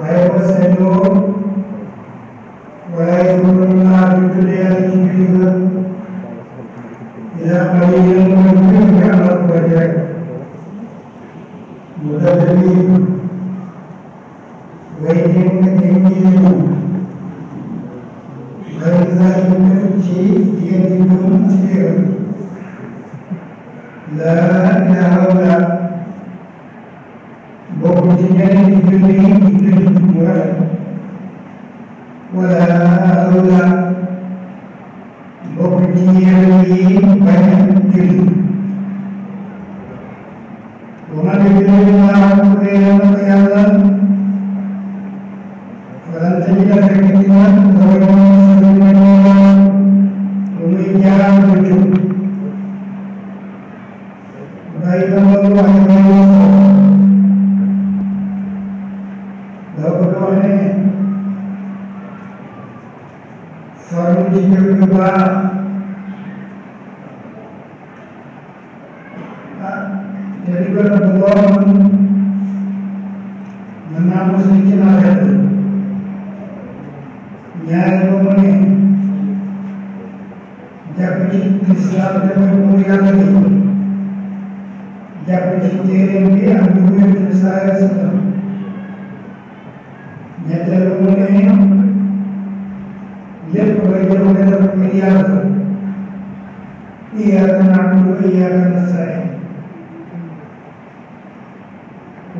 ويتسلون ولا يذكرون في الدنيا كبيرا إذا قليلا من على الوجه مدبرين ويدين كثيرين غير ذلك من شيء يدينهم كثيرا لا إله إلا الله بوجهين الدنيا ولا أولى بوجهين بين ومن يدعو الله يوم القيامة فلن تجد حكمة ومن جاء بالجود بين الله jadi berdoa menambah sedikit aja, nyai pemuni, jadi Islam dan mulia lagi, jadi kirim dia ambil saya sedang, nyai pemuni, dia bekerja dalam media, ia akan ambil ia akan saya.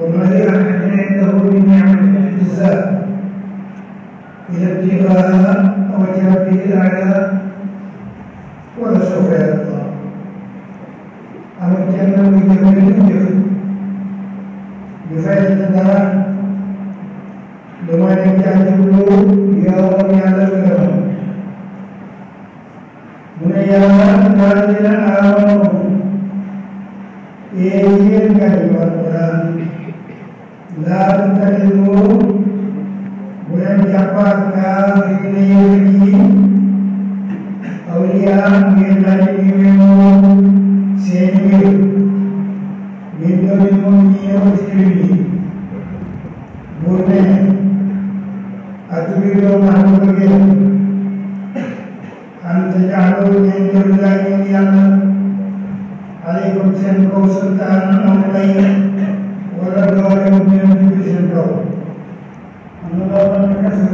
وما لأحد عنده من نعمة الجزاء إلى ابتغاء وجه ربه الأعلى ولسوف يرضى أما الجنة بجميل الجهد بفعل الدار لما يجعله يوم يعلم لهم من يوم الذين آمنوا إيه كلمة القرآن لا تتخذوا ولم يقع كافرين يومئذ أولياء من غيرهم سيئين من دون المؤمنين والمسلمين بني أتريدون أن تبين أن تجعلوا من دون الله عليكم سنكو سلطان أمرين ولا دور من الجبل الله من كسر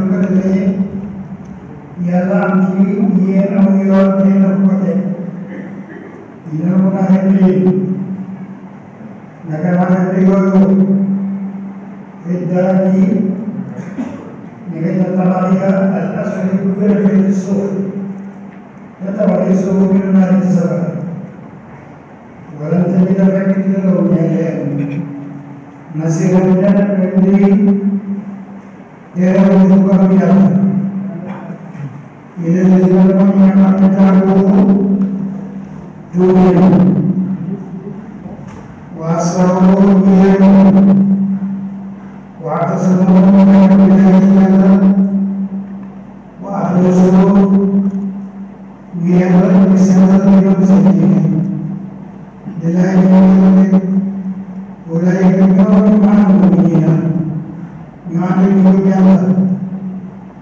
يلام ين أو يوم نقطة ينونا هدي نكمل تيجو في الدرج نكمل تماريا الأصل كبير في السوق تتوالي السوق من النار تسبب ولن تجد فكرة له نهاية نصيحة من ترى وذكر بها إذا الذين يعملون جوعا وأسرعوا بها واعتصموا بالله وأخلصوا بها بسبب المسلمين لله أولئك اليوم مع المؤمنين يعلمون الله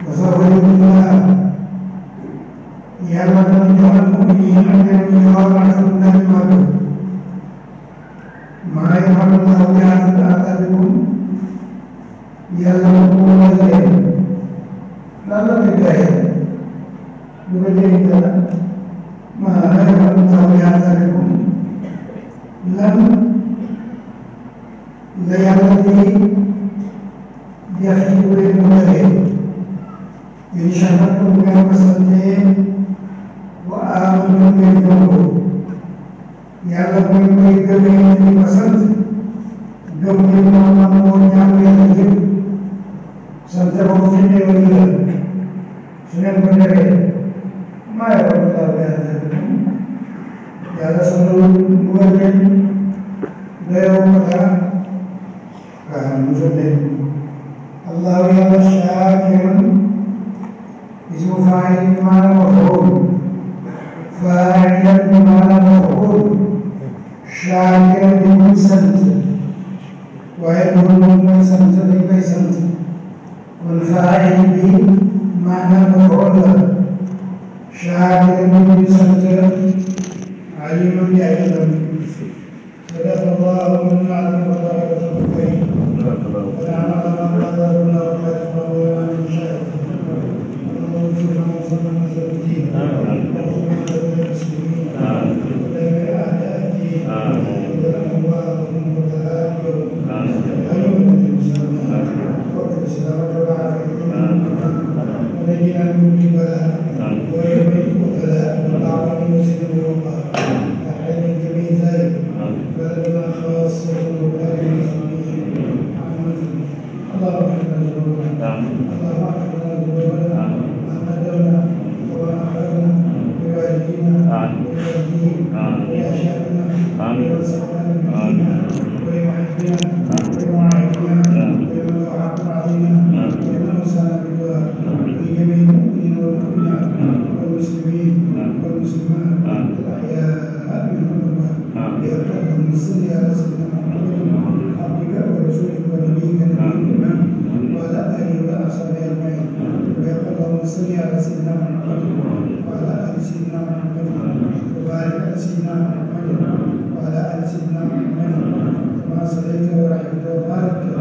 وسوف يؤمنون يعلمون المؤمنين أنهم يعلمون الله ما يفعل الله بهذا أعتادكم يعلمون الليل لا بداية ببداية ما يفعل الله بأعتادكم لم لا يعلمني يخيب المدرب إن شهدتم كما سنتين وآمنوا بالله يعلم من يقبل بسنت دم المؤمن يعمل سنتهم في الدنيا سنن بدر ما يقول الله بهذا يا رسول الله يوم مسلم الله يا شاكر اسم فاعل بمعنى مفعول فاعل بمعنى مفعول شاكر بمعنى سنت ويدعو من سنت لكي سنت والفاعل به معنى مفعول شاكر بسنة عليم بأيضا صدق الله من أعلم وبارك الكريم ونعم الله قدرنا وقدره ومن شاء اللهم صل وسلم وسلم وخذ المسلمين ودمر أعداء الدين ودمر أموالهم وتهاجرهم أيها المسلمين وقد سلامة وعافية ونجينا من كل بلاء ويمين وبلاء وطعم مسلم ووقار أحيان جميع ذلك بلدنا خاصة وبلاد المسلمين اللهم اغفر لنا ذنوبنا اللهم اغفر لنا ذنوبنا ما قدمنا وما أخرنا بوالدينا وبوالديهم وبأشياخنا ومن سبقنا بإيماننا ولمحبنا ولمعاهدنا ولمن وعاق علينا ولمن وسعنا بالدعاء ولجميع المؤمنين والمؤمنات والمسلمين والمسلمات الأحياء منهم والأموات بأرحمهم صل على سيدنا محمد عبدك ورسولك ونبيك نبينا وعلى آله وأصحابه أجمعين ويقول اللهم صل على سيدنا محمد وعلى آل سيدنا محمد وبارك على سيدنا محمد وعلى آل سيدنا محمد كما صليت ورحمت وباركت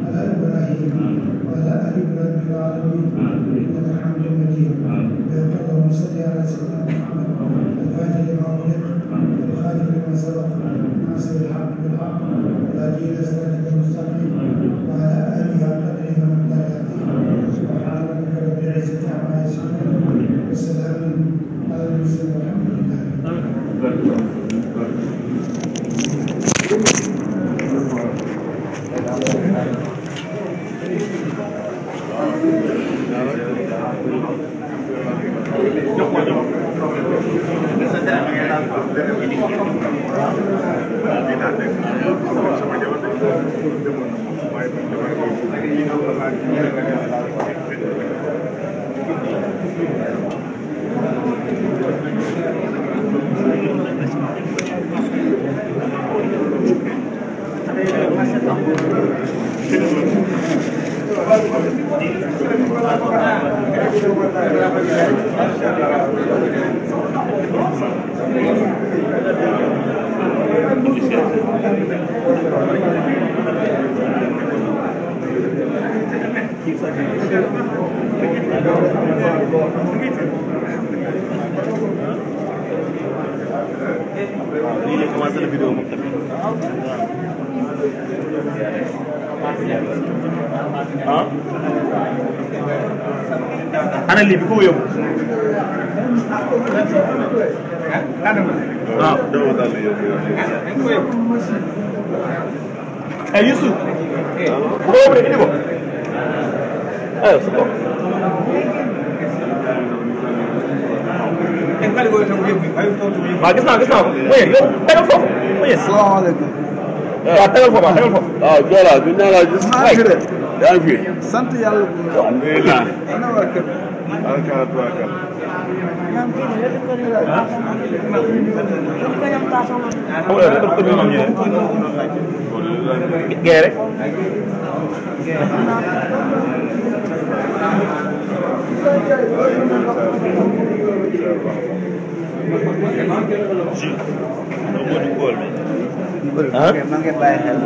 على إبراهيم وعلى آل إبراهيم في العالمين إنك حميد مجيد ويقول اللهم صل على سيدنا محمد الفاتح لما أغلق والخاتم لما سبق ناصر الحق بالحق والهادي إلى صراطك المستقيم وعلى آله وقدره ومقداره سبحان ربك رب العزة عما يصفون والسلام على المرسلين والحمد لله. Ana li bi ko yóbbu ay Yusuf ko yóbbu rek indi ko ay su ko waaw gis naa ko mooy tegal foofu mooy salaamaaleykum. waaw tegal foofu waaw Jola bi naa la gis. maa ngi fi de. yaa ngi fi. sant yàlla bu baax. alhamdulilah. ana waa kër. Gere. maa ngi bàyyi xel.